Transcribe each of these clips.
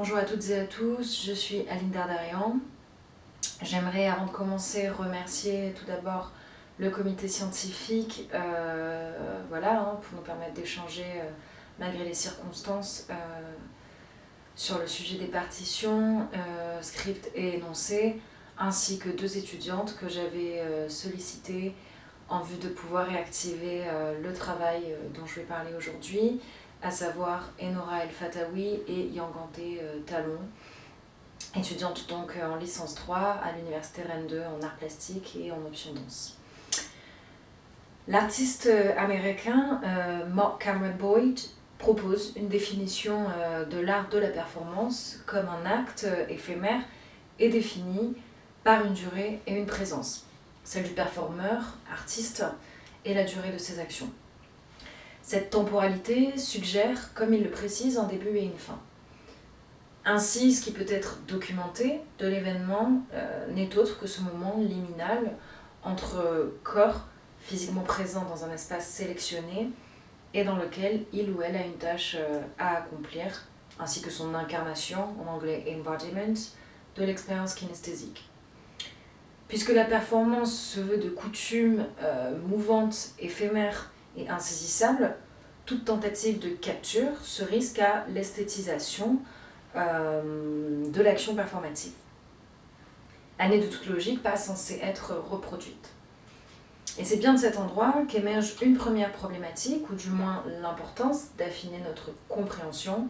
Bonjour à toutes et à tous, je suis Aline Dardarian. J'aimerais avant de commencer remercier tout d'abord le comité scientifique pour nous permettre d'échanger malgré les circonstances sur le sujet des partitions, script et énoncés, ainsi que deux étudiantes que j'avais sollicitées en vue de pouvoir réactiver le travail dont je vais parler aujourd'hui, à savoir Enora El Fatawi et Yangante Talon, étudiante donc en licence 3 à l'université Rennes 2 en arts plastiques et en option danse. L'artiste américain Mark Cameron Boyd propose une définition de l'art de la performance comme un acte éphémère et défini par une durée et une présence, celle du performeur, artiste, et la durée de ses actions. Cette temporalité suggère, comme il le précise, un début et une fin. Ainsi, ce qui peut être documenté de l'événement n'est autre que ce moment liminal entre corps physiquement présent dans un espace sélectionné et dans lequel il ou elle a une tâche à accomplir, ainsi que son incarnation, en anglais embodiment, de l'expérience kinesthésique. Puisque la performance se veut de coutume mouvante, éphémère et insaisissable, toute tentative de capture se risque à l'esthétisation de l'action performative. Elle n'est de toute logique pas censée être reproduite. Et c'est bien de cet endroit qu'émerge une première problématique, ou du moins l'importance d'affiner notre compréhension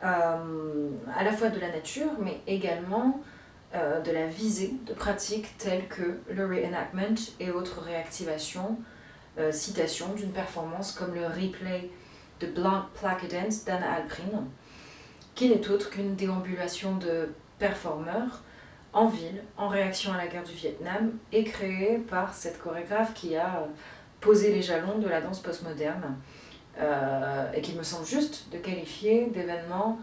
à la fois de la nature, mais également de la visée de pratiques telles que le reenactment et autres réactivations, citations d'une performance comme le replay de Blank Plaque Dance d'Anna Alprin, qui n'est autre qu'une déambulation de performeurs en ville, en réaction à la guerre du Vietnam, et créée par cette chorégraphe qui a posé les jalons de la danse postmoderne, et qu'il me semble juste de qualifier d'événement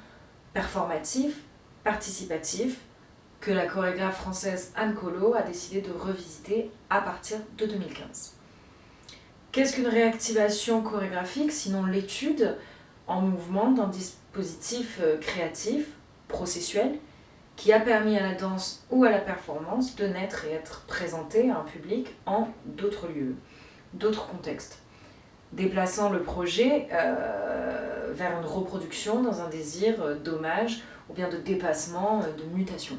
performatif, participatif, que la chorégraphe française Anne Collot a décidé de revisiter à partir de 2015. Qu'est-ce qu'une réactivation chorégraphique, sinon l'étude en mouvement d'un dispositif créatif, processuel, qui a permis à la danse ou à la performance de naître et être présentée à un public en d'autres lieux, d'autres contextes, déplaçant le projet vers une reproduction dans un désir d'hommage ou bien de dépassement, de mutation.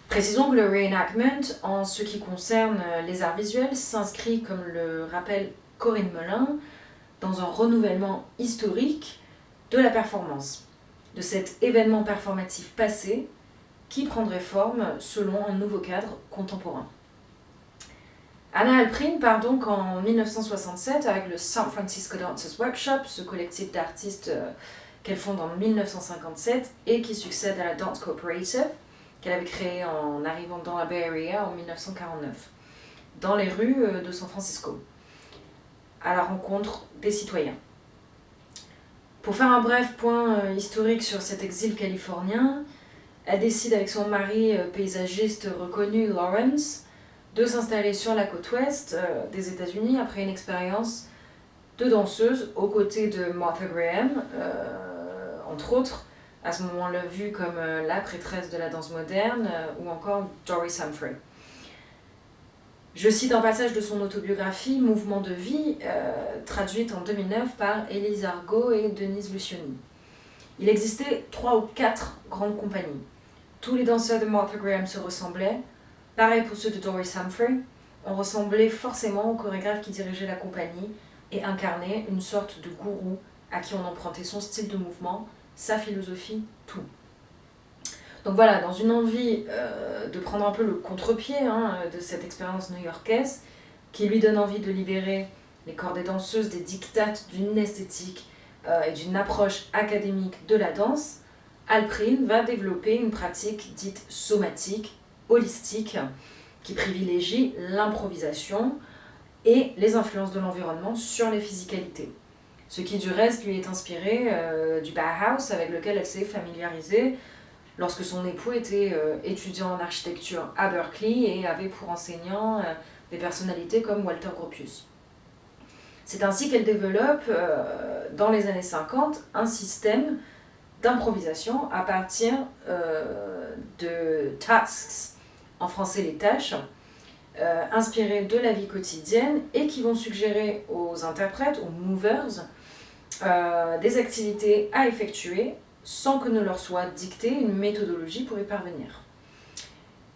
Précisons que le reenactment, en ce qui concerne les arts visuels, s'inscrit, comme le rappelle Corinne Melin, dans un renouvellement historique de la performance, de cet événement performatif passé qui prendrait forme selon un nouveau cadre contemporain. Anna Alprin part donc en 1967 avec le San Francisco Dancers Workshop, ce collectif d'artistes qu'elle fonde en 1957 et qui succède à la Dance Cooperative, qu'elle avait créée en arrivant dans la Bay Area en 1949, dans les rues de San Francisco, à la rencontre des citoyens. Pour faire un bref point historique sur cet exil californien, elle décide avec son mari paysagiste reconnu, Lawrence, de s'installer sur la côte ouest des États-Unis après une expérience de danseuse aux côtés de Martha Graham, entre autres, à ce moment-là vue comme la prêtresse de la danse moderne, ou encore Doris Humphrey. Je cite un passage de son autobiographie, Mouvement de vie, traduite en 2009 par Élise Argot et Denise Lucioni. Il existait 3 ou 4 grandes compagnies. Tous les danseurs de Martha Graham se ressemblaient. Pareil pour ceux de Doris Humphrey. On ressemblait forcément au chorégraphe qui dirigeait la compagnie et incarnait une sorte de gourou à qui on empruntait son style de mouvement, sa philosophie, tout. Donc voilà, dans une envie de prendre un peu le contre-pied de cette expérience new-yorkaise, qui lui donne envie de libérer les corps des danseuses des dictates d'une esthétique et d'une approche académique de la danse, Alprin va développer une pratique dite somatique, holistique, qui privilégie l'improvisation et les influences de l'environnement sur les physicalités. Ce qui du reste lui est inspiré du Bauhaus avec lequel elle s'est familiarisée lorsque son époux était étudiant en architecture à Berkeley et avait pour enseignant des personnalités comme Walter Gropius. C'est ainsi qu'elle développe, dans les années 50, un système d'improvisation à partir de tasks, en français les tâches, inspirées de la vie quotidienne et qui vont suggérer aux interprètes, aux movers, des activités à effectuer sans que ne leur soit dictée une méthodologie pour y parvenir.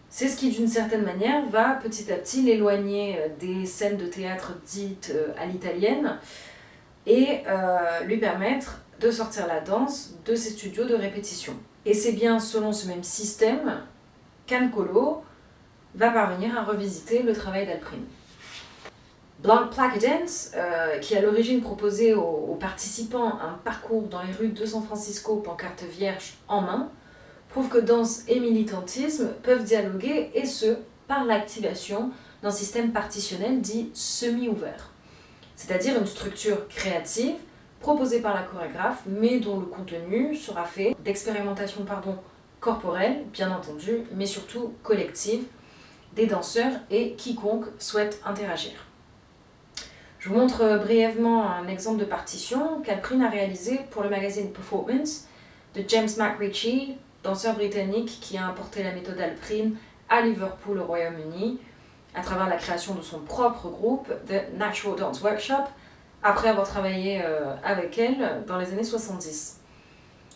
C'est ce qui, d'une certaine manière, va petit à petit l'éloigner des scènes de théâtre dites à l'italienne et lui permettre de sortir la danse de ses studios de répétition. Et c'est bien selon ce même système qu'Ann Colo va parvenir à revisiter le travail d'Alprin. Blank Placket Dance, qui à l'origine proposait aux participants un parcours dans les rues de San Francisco, pancarte vierge en main, prouve que danse et militantisme peuvent dialoguer, et ce, par l'activation d'un système partitionnel dit semi-ouvert, c'est-à-dire une structure créative proposée par la chorégraphe, mais dont le contenu sera fait d'expérimentation corporelle, bien entendu, mais surtout collective, des danseurs et quiconque souhaite interagir. Je vous montre brièvement un exemple de partition qu'Alprin a réalisé pour le magazine Performance de James McRitchie, danseur britannique qui a importé la méthode Alprin à Liverpool au Royaume-Uni à travers la création de son propre groupe, The Natural Dance Workshop, après avoir travaillé avec elle dans les années 70.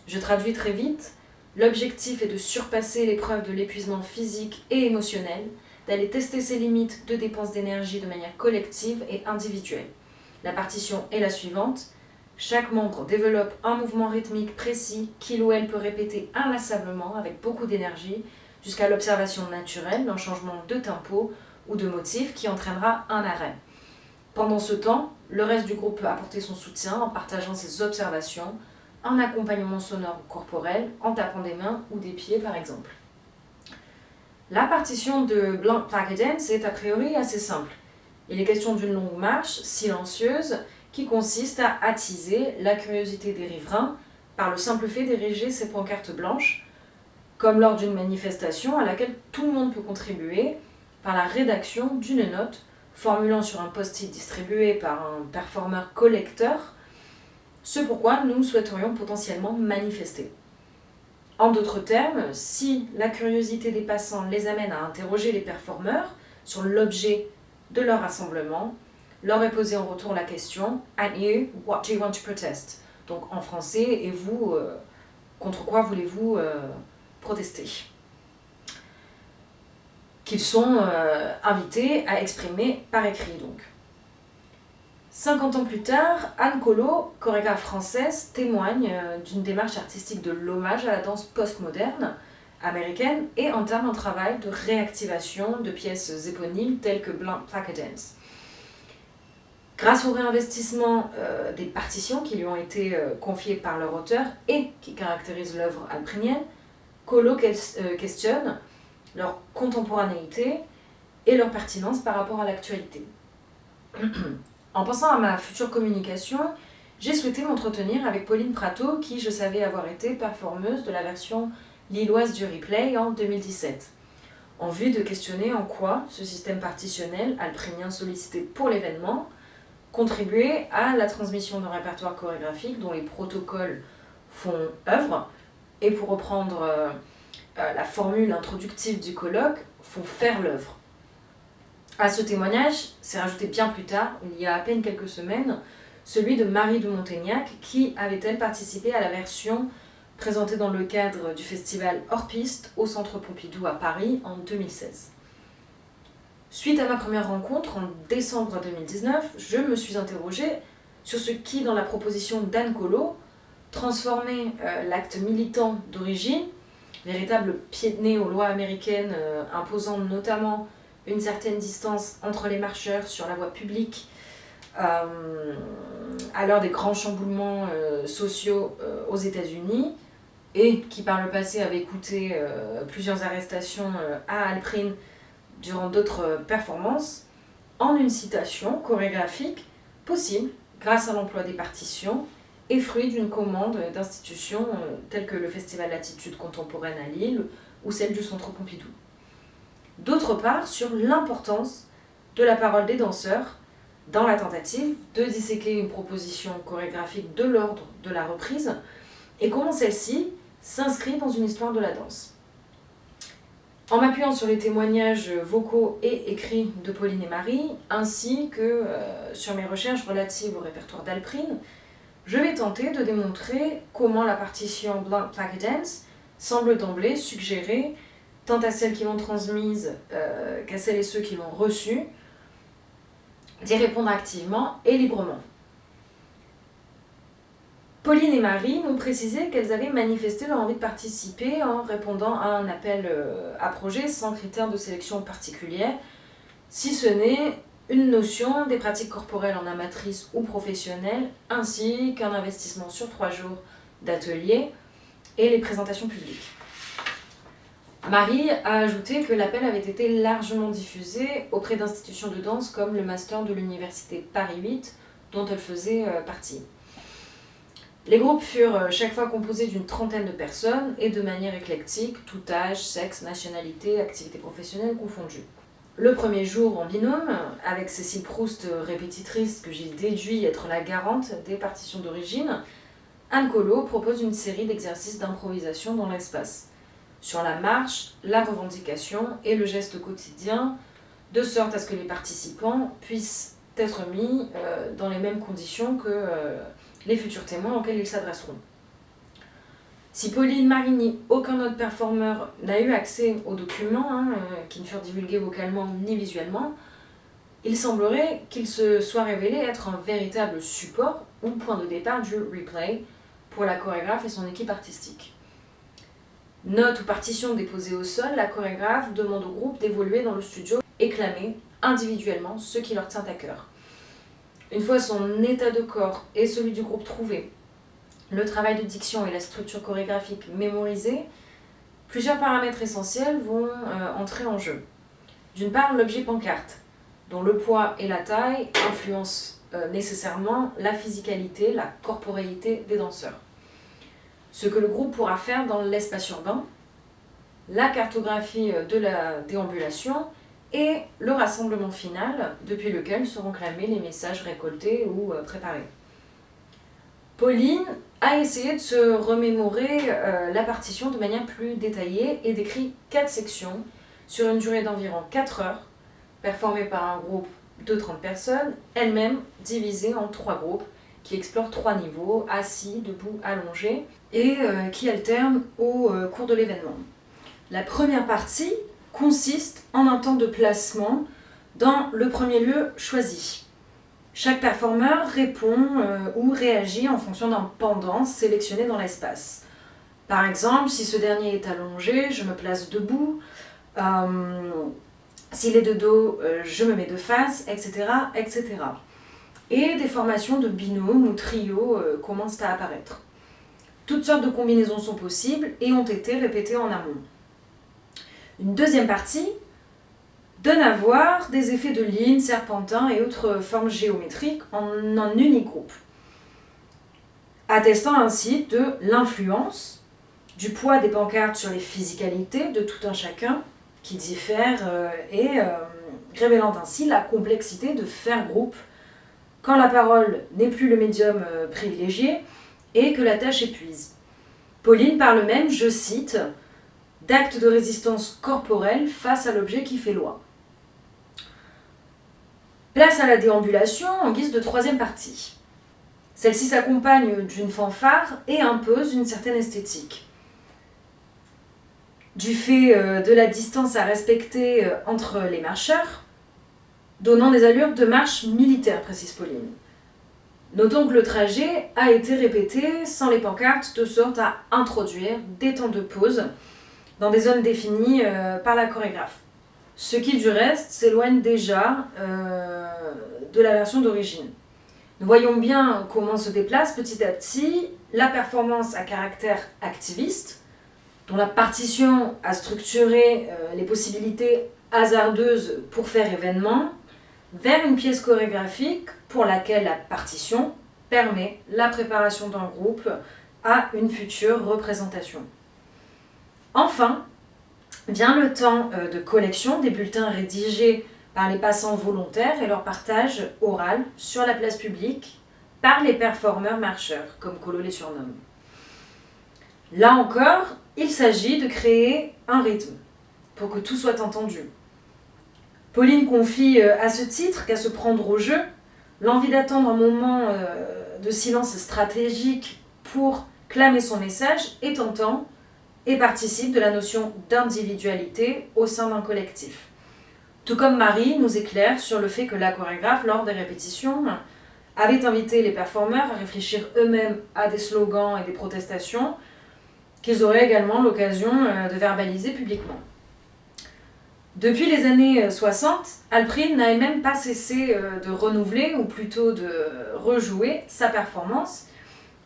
Je traduis très vite. L'objectif est de surpasser l'épreuve de l'épuisement physique et émotionnel, d'aller tester ses limites de dépense d'énergie de manière collective et individuelle. La partition est la suivante. Chaque membre développe un mouvement rythmique précis qu'il ou elle peut répéter inlassablement avec beaucoup d'énergie jusqu'à l'observation naturelle d'un changement de tempo ou de motif qui entraînera un arrêt. Pendant ce temps, le reste du groupe peut apporter son soutien en partageant ses observations, un accompagnement sonore ou corporel, en tapant des mains ou des pieds par exemple. La partition de Blank Placket Dance est a priori assez simple. Il est question d'une longue marche silencieuse qui consiste à attiser la curiosité des riverains par le simple fait d'ériger ces pancartes blanches, comme lors d'une manifestation à laquelle tout le monde peut contribuer par la rédaction d'une note formulant sur un post-it distribué par un performeur collecteur ce pourquoi nous souhaiterions potentiellement manifester. En d'autres termes, si la curiosité des passants les amène à interroger les performeurs sur l'objet de leur rassemblement, leur est posée en retour la question « And you, what do you want to protest ?» Donc en français, et vous, contre quoi voulez-vous protester ? Qu'ils sont invités à exprimer par écrit donc. 50 ans plus tard, Ann Colo, chorégraphe française, témoigne d'une démarche artistique de l'hommage à la danse postmoderne américaine et entame un travail de réactivation de pièces éponymes telles que Blank Placket Dance. Grâce au réinvestissement des partitions qui lui ont été confiées par leur auteur et qui caractérisent l'œuvre alprinienne, Colo questionne leur contemporanéité et leur pertinence par rapport à l'actualité. En pensant à ma future communication, j'ai souhaité m'entretenir avec Pauline Pratto, qui je savais avoir été performeuse de la version lilloise du replay en 2017, en vue de questionner en quoi ce système partitionnel alprinien sollicité pour l'événement contribuait à la transmission d'un répertoire chorégraphique dont les protocoles font œuvre, et pour reprendre la formule introductive du colloque, font faire l'œuvre. À ce témoignage s'est rajouté bien plus tard, il y a à peine quelques semaines, celui de Marie de Montaignac, qui avait-elle participé à la version présentée dans le cadre du festival Hors Piste au Centre Pompidou à Paris en 2016. Suite à ma première rencontre en décembre 2019, je me suis interrogée sur ce qui, dans la proposition d'Ann Colo, transformait l'acte militant d'origine, véritable pied de nez aux lois américaines imposant notamment une certaine distance entre les marcheurs sur la voie publique à l'heure des grands chamboulements sociaux aux États-Unis, et qui par le passé avait coûté plusieurs arrestations à Alprin durant d'autres performances, en une citation chorégraphique possible grâce à l'emploi des partitions et fruit d'une commande d'institutions telles que le Festival Latitude Contemporaine à Lille ou celle du Centre Pompidou. D'autre part, sur l'importance de la parole des danseurs dans la tentative de disséquer une proposition chorégraphique de l'ordre de la reprise et comment celle-ci s'inscrit dans une histoire de la danse. En m'appuyant sur les témoignages vocaux et écrits de Pauline et Marie, ainsi que sur mes recherches relatives au répertoire d'Alprine, je vais tenter de démontrer comment la partition Blank Placket Dance semble d'emblée suggérer, tant à celles qui l'ont transmise qu'à celles et ceux qui l'ont reçue, d'y répondre activement et librement. Pauline et Marie m'ont précisé qu'elles avaient manifesté leur envie de participer en répondant à un appel à projet sans critères de sélection particuliers, si ce n'est une notion des pratiques corporelles en amatrice ou professionnelle, ainsi qu'un investissement sur 3 jours d'ateliers et les présentations publiques. Marie a ajouté que l'appel avait été largement diffusé auprès d'institutions de danse comme le master de l'université Paris 8, dont elle faisait partie. Les groupes furent chaque fois composés d'une trentaine de personnes et de manière éclectique, tout âge, sexe, nationalité, activité professionnelle confondues. Le premier jour en binôme, avec Cécile Proust, répétitrice que j'ai déduit être la garante des partitions d'origine, Anne Collot propose une série d'exercices d'improvisation dans l'espace, sur la marche, la revendication et le geste quotidien, de sorte à ce que les participants puissent être mis dans les mêmes conditions que les futurs témoins auxquels ils s'adresseront. Si Pauline, Marie ni aucun autre performeur n'a eu accès aux documents, qui ne furent divulgués vocalement ni visuellement, il semblerait qu'il se soit révélé être un véritable support ou point de départ du replay pour la chorégraphe et son équipe artistique. Note ou partition déposée au sol, la chorégraphe demande au groupe d'évoluer dans le studio et clamer individuellement ce qui leur tient à cœur. Une fois son état de corps et celui du groupe trouvé, le travail de diction et la structure chorégraphique mémorisés, plusieurs paramètres essentiels vont entrer en jeu. D'une part, l'objet pancarte, dont le poids et la taille influencent nécessairement la physicalité, la corporéité des danseurs. Ce que le groupe pourra faire dans l'espace urbain, la cartographie de la déambulation et le rassemblement final depuis lequel seront clamés les messages récoltés ou préparés. Pauline a essayé de se remémorer la partition de manière plus détaillée et décrit 4 sections sur une durée d'environ 4 heures, performées par un groupe de 30 personnes, elles-mêmes divisées en 3 groupes qui explorent 3 niveaux, assis, debout, allongé, et qui alternent au cours de l'événement. La première partie consiste en un temps de placement dans le premier lieu choisi. Chaque performeur répond ou réagit en fonction d'un pendant sélectionné dans l'espace. Par exemple, si ce dernier est allongé, je me place debout. S'il est de dos, je me mets de face, etc., etc. Et des formations de binômes ou trios commencent à apparaître. Toutes sortes de combinaisons sont possibles et ont été répétées en amont. Une deuxième partie donne à voir des effets de lignes, serpentins et autres formes géométriques en un unique groupe, attestant ainsi de l'influence du poids des pancartes sur les physicalités de tout un chacun qui diffèrent et révélant ainsi la complexité de faire groupe quand la parole n'est plus le médium privilégié et que la tâche épuise. Pauline parle même, je cite, d'actes de résistance corporelle face à l'objet qui fait loi. Place à la déambulation en guise de troisième partie. Celle-ci s'accompagne d'une fanfare et impose une certaine esthétique. Du fait de la distance à respecter entre les marcheurs, donnant des allures de marche militaire, précise Pauline. Notons que le trajet a été répété sans les pancartes de sorte à introduire des temps de pause dans des zones définies par la chorégraphe. Ce qui, du reste, s'éloigne déjà de la version d'origine. Nous voyons bien comment se déplace petit à petit la performance à caractère activiste, dont la partition a structuré les possibilités hasardeuses pour faire événement, vers une pièce chorégraphique pour laquelle la partition permet la préparation d'un groupe à une future représentation. Enfin, vient le temps de collection des bulletins rédigés par les passants volontaires et leur partage oral sur la place publique par les performeurs marcheurs, comme Collot les surnomme. Là encore, il s'agit de créer un rythme pour que tout soit entendu. Pauline confie à ce titre qu'à se prendre au jeu, l'envie d'attendre un moment de silence stratégique pour clamer son message est tentant et participe de la notion d'individualité au sein d'un collectif. Tout comme Marie nous éclaire sur le fait que la chorégraphe, lors des répétitions, avait invité les performeurs à réfléchir eux-mêmes à des slogans et des protestations qu'ils auraient également l'occasion de verbaliser publiquement. Depuis les années 60, Alprin n'a même pas cessé de renouveler, ou plutôt de rejouer, sa performance.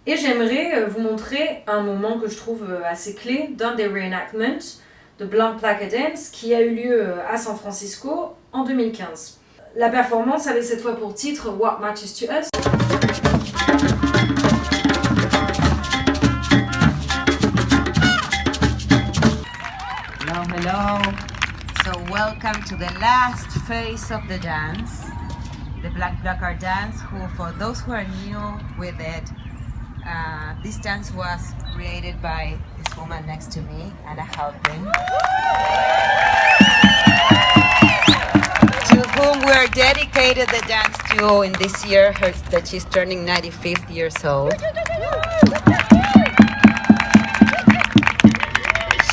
Et j'aimerais vous montrer un moment que je trouve assez clé d'un des reenactments de Blank Plaka Dance qui a eu lieu à San Francisco en 2015. La performance avait cette fois pour titre What Matters to Us. Hello. So welcome to the last phase of the dance, the Black Placard dance, who for those who are new with it, this dance was created by this woman next to me, Anna Halprin, to whom we're dedicated the dance to in this year, that she's turning 95 years old.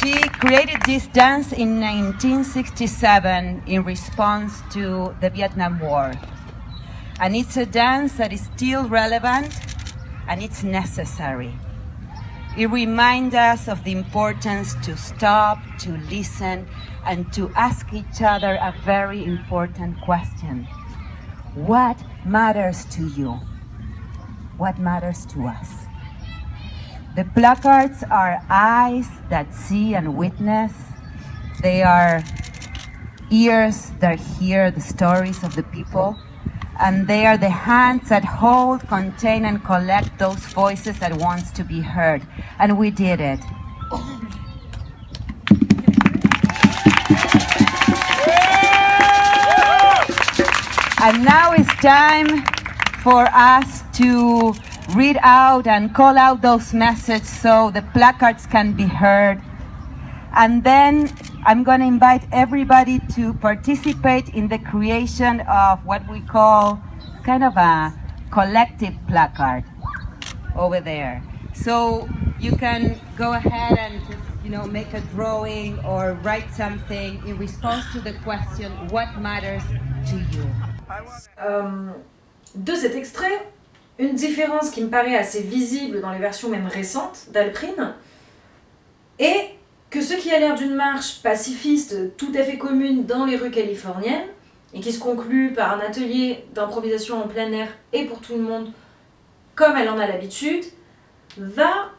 She created this dance in 1967 in response to the Vietnam War. And it's a dance that is still relevant and it's necessary. It reminds us of the importance to stop, to listen, and to ask each other a very important question. What matters to you? What matters to us? The placards are eyes that see and witness. They are ears that hear the stories of the people. And they are the hands that hold, contain, and collect those voices that wants to be heard. And we did it. And now it's time for us to read out and call out those messages so the placards can be heard. And then I'm going to invite everybody to participate in the creation of what we call kind of a collective placard over there. So you can go ahead and just, make a drawing or write something in response to the question, what matters to you? De cet extrait, une différence qui me paraît assez visible dans les versions même récentes d'Alprin est que ce qui a l'air d'une marche pacifiste tout à fait commune dans les rues californiennes et qui se conclut par un atelier d'improvisation en plein air et pour tout le monde comme elle en a l'habitude, va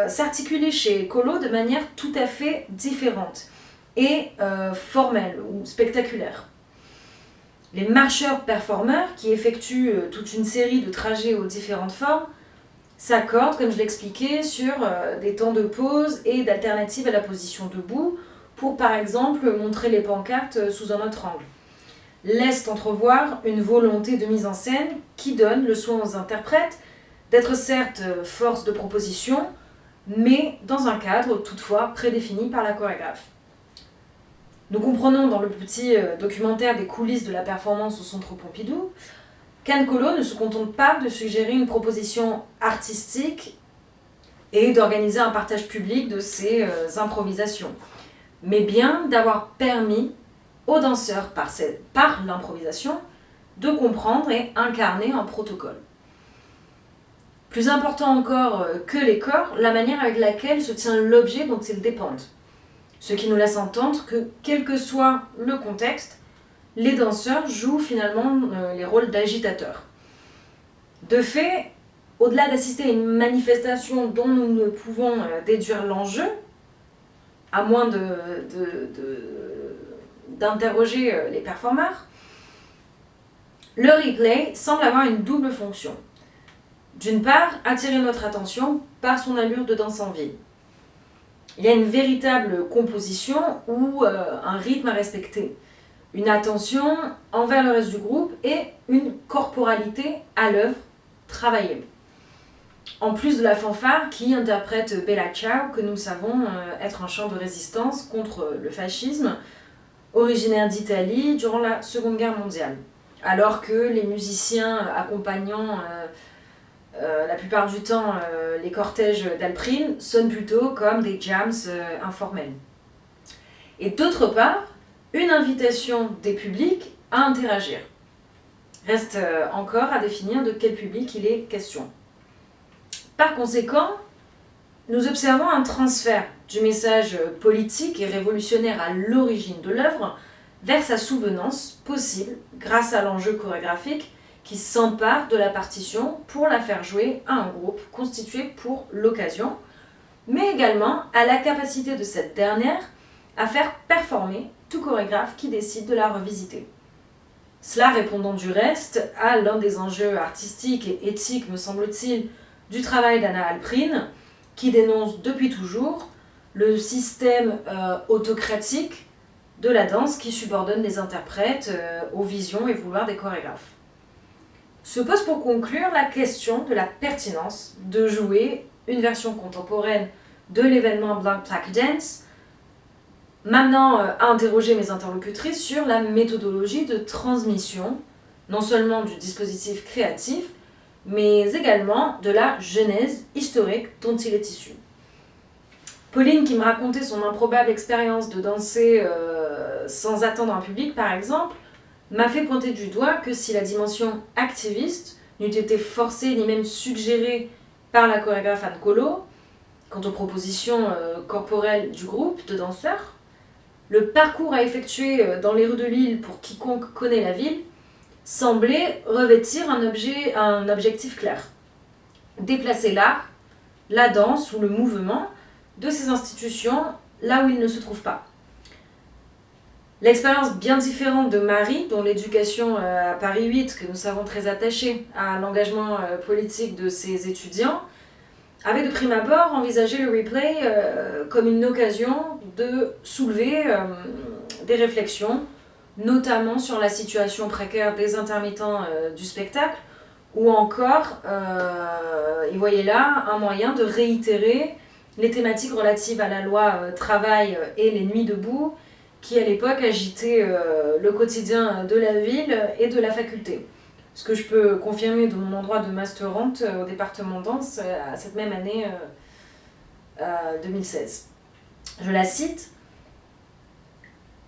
s'articuler chez Kolo de manière tout à fait différente et formelle ou spectaculaire. Les marcheurs-performeurs, qui effectuent toute une série de trajets aux différentes formes, s'accordent, comme je l'expliquais, sur des temps de pause et d'alternatives à la position debout pour, par exemple, montrer les pancartes sous un autre angle. Laissent entrevoir une volonté de mise en scène qui donne le soin aux interprètes d'être certes force de proposition, mais dans un cadre toutefois prédéfini par la chorégraphe. Nous comprenons dans le petit documentaire des coulisses de la performance au Centre Pompidou qu'Anne Kolo ne se contente pas de suggérer une proposition artistique et d'organiser un partage public de ses improvisations, mais bien d'avoir permis aux danseurs, par l'improvisation, de comprendre et incarner un protocole. Plus important encore que les corps, la manière avec laquelle se tient l'objet dont ils dépendent. Ce qui nous laisse entendre que, quel que soit le contexte, les danseurs jouent finalement les rôles d'agitateurs. De fait, au-delà d'assister à une manifestation dont nous ne pouvons déduire l'enjeu, à moins d'interroger les performeurs, le replay semble avoir une double fonction. D'une part, attirer notre attention par son allure de danse en ville. Il y a une véritable composition ou un rythme à respecter, une attention envers le reste du groupe et une corporalité à l'œuvre travaillée. En plus de la fanfare qui interprète Bella Ciao, que nous savons être un chant de résistance contre le fascisme, originaire d'Italie durant la Seconde Guerre mondiale. Alors que les musiciens accompagnant la plupart du temps les cortèges d'Alprine sonnent plutôt comme des jams informels. Et d'autre part, une invitation des publics à interagir. Reste encore à définir de quel public il est question. Par conséquent, nous observons un transfert du message politique et révolutionnaire à l'origine de l'œuvre vers sa souvenance possible grâce à l'enjeu chorégraphique qui s'empare de la partition pour la faire jouer à un groupe constitué pour l'occasion, mais également à la capacité de cette dernière à faire performer tout chorégraphe qui décide de la revisiter. Cela répondant du reste à l'un des enjeux artistiques et éthiques, me semble-t-il, du travail d'Anna Alprine, qui dénonce depuis toujours le système autocratique de la danse qui subordonne les interprètes aux visions et vouloirs des chorégraphes. Se pose pour conclure la question de la pertinence de jouer une version contemporaine de l'événement Blank Plaque Dance, m'amenant à interroger mes interlocutrices sur la méthodologie de transmission, non seulement du dispositif créatif, mais également de la genèse historique dont il est issu. Pauline, qui me racontait son improbable expérience de danser sans attendre un public, par exemple, m'a fait pointer du doigt que si la dimension activiste n'eût été forcée ni même suggérée par la chorégraphe Anne Colo, quant aux propositions corporelles du groupe de danseurs, le parcours à effectuer dans les rues de Lille pour quiconque connaît la ville semblait revêtir un objectif clair. Déplacer l'art, la danse ou le mouvement de ces institutions là où il ne se trouve pas. L'expérience bien différente de Marie, dont l'éducation à Paris 8, que nous savons très attachée à l'engagement politique de ses étudiants, avait de prime abord envisagé le replay comme une occasion de soulever des réflexions, notamment sur la situation précaire des intermittents du spectacle, ou encore, il voyait là un moyen de réitérer les thématiques relatives à la loi travail et les nuits debout, qui à l'époque agitaient le quotidien de la ville et de la faculté. Ce que je peux confirmer de mon endroit de masterante au département danse à cette même année 2016. Je la cite.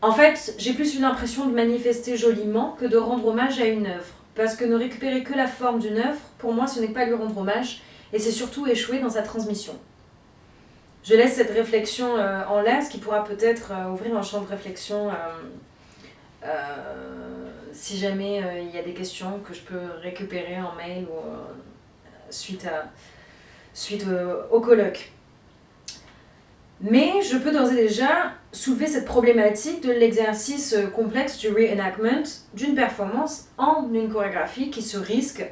En fait, j'ai plus eu l'impression de manifester joliment que de rendre hommage à une œuvre. Parce que ne récupérer que la forme d'une œuvre, pour moi, ce n'est pas lui rendre hommage, et c'est surtout échouer dans sa transmission. Je laisse cette réflexion en l'air, ce qui pourra peut-être ouvrir un champ de réflexion si jamais il y a des questions que je peux récupérer en mail ou suite au colloque. Mais je peux d'ores et déjà soulever cette problématique de l'exercice complexe du reenactment d'une performance en une chorégraphie qui se risque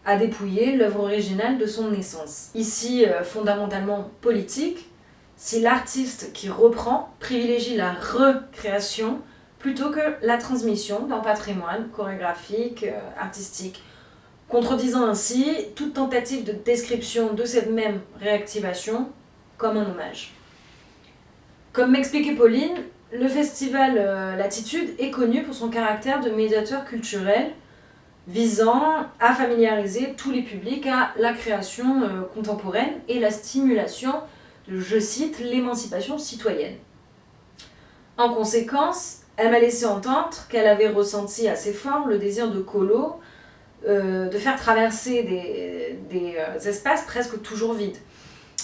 à dépouiller l'œuvre originale de son essence. Ici, fondamentalement politique, si l'artiste qui reprend privilégie la recréation plutôt que la transmission d'un patrimoine chorégraphique, artistique, contredisant ainsi toute tentative de description de cette même réactivation comme un hommage. Comme m'expliquait Pauline, le festival Latitude est connu pour son caractère de médiateur culturel visant à familiariser tous les publics à la création contemporaine et la stimulation de, je cite, l'émancipation citoyenne. En conséquence, elle m'a laissé entendre qu'elle avait ressenti assez fort le désir de Colo de faire traverser des espaces presque toujours vides,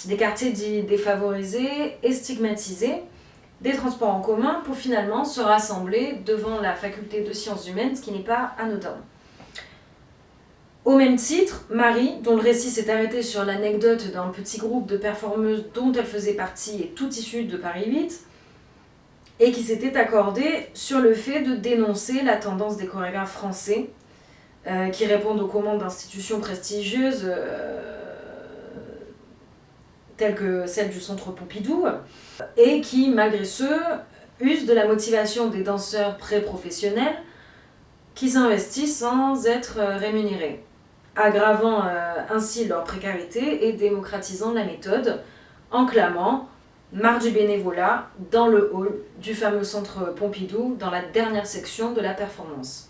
des quartiers dits défavorisés et stigmatisés, des transports en commun pour finalement se rassembler devant la faculté de sciences humaines, ce qui n'est pas anodin. Au même titre, Marie, dont le récit s'est arrêté sur l'anecdote d'un petit groupe de performeuses dont elle faisait partie et tout issue de Paris 8, et qui s'était accordée sur le fait de dénoncer la tendance des chorégraphes français qui répondent aux commandes d'institutions prestigieuses telles que celle du Centre Pompidou, et qui, malgré ce, usent de la motivation des danseurs pré-professionnels qui s'investissent sans être rémunérés. aggravant ainsi leur précarité et démocratisant la méthode en clamant « Marche du bénévolat » dans le hall du fameux centre Pompidou dans la dernière section de la performance.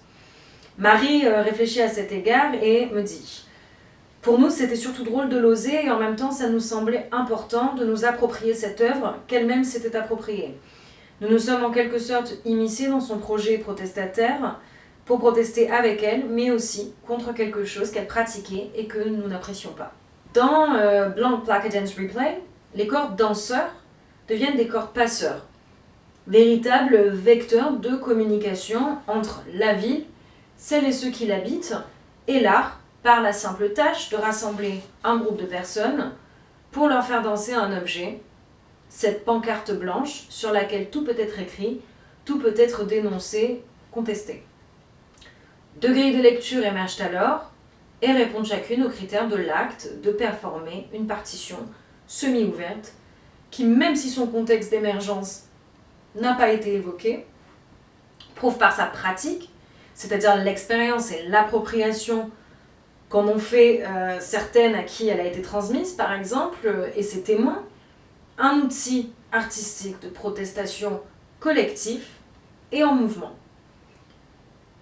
Marie réfléchit à cet égard et me dit « Pour nous, c'était surtout drôle de l'oser et en même temps, ça nous semblait important de nous approprier cette œuvre qu'elle-même s'était appropriée. Nous nous sommes en quelque sorte immiscés dans son projet protestataire pour protester avec elle, mais aussi contre quelque chose qu'elle pratiquait et que nous n'apprécions pas. » Dans Blank Placa Dance Replay, les corps danseurs deviennent des corps passeurs, véritables vecteurs de communication entre la ville, celles et ceux qui l'habitent, et l'art, par la simple tâche de rassembler un groupe de personnes pour leur faire danser un objet, cette pancarte blanche sur laquelle tout peut être écrit, tout peut être dénoncé, contesté. Deux grilles de lecture émergent alors et répondent chacune aux critères de l'acte de performer une partition semi-ouverte qui, même si son contexte d'émergence n'a pas été évoqué, prouve par sa pratique, c'est-à-dire l'expérience et l'appropriation qu'en ont fait certaines à qui elle a été transmise, par exemple, et ses témoins, un outil artistique de protestation collectif et en mouvement.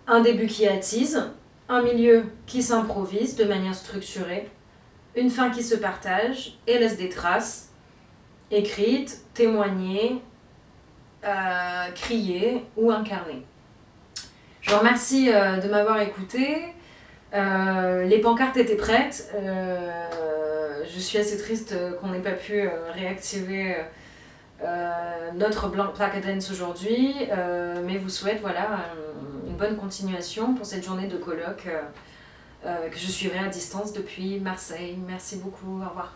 Un début qui attise, un milieu qui s'improvise de manière structurée, une fin qui se partage et laisse des traces, écrites, témoignées, criées ou incarnées. Je vous remercie de m'avoir écouté. Les pancartes étaient prêtes. Je suis assez triste qu'on n'ait pas pu réactiver notre Blank Placa Dance aujourd'hui, mais vous souhaite une bonne continuation pour cette journée de colloque que je suivrai à distance depuis Marseille. Merci beaucoup, au revoir.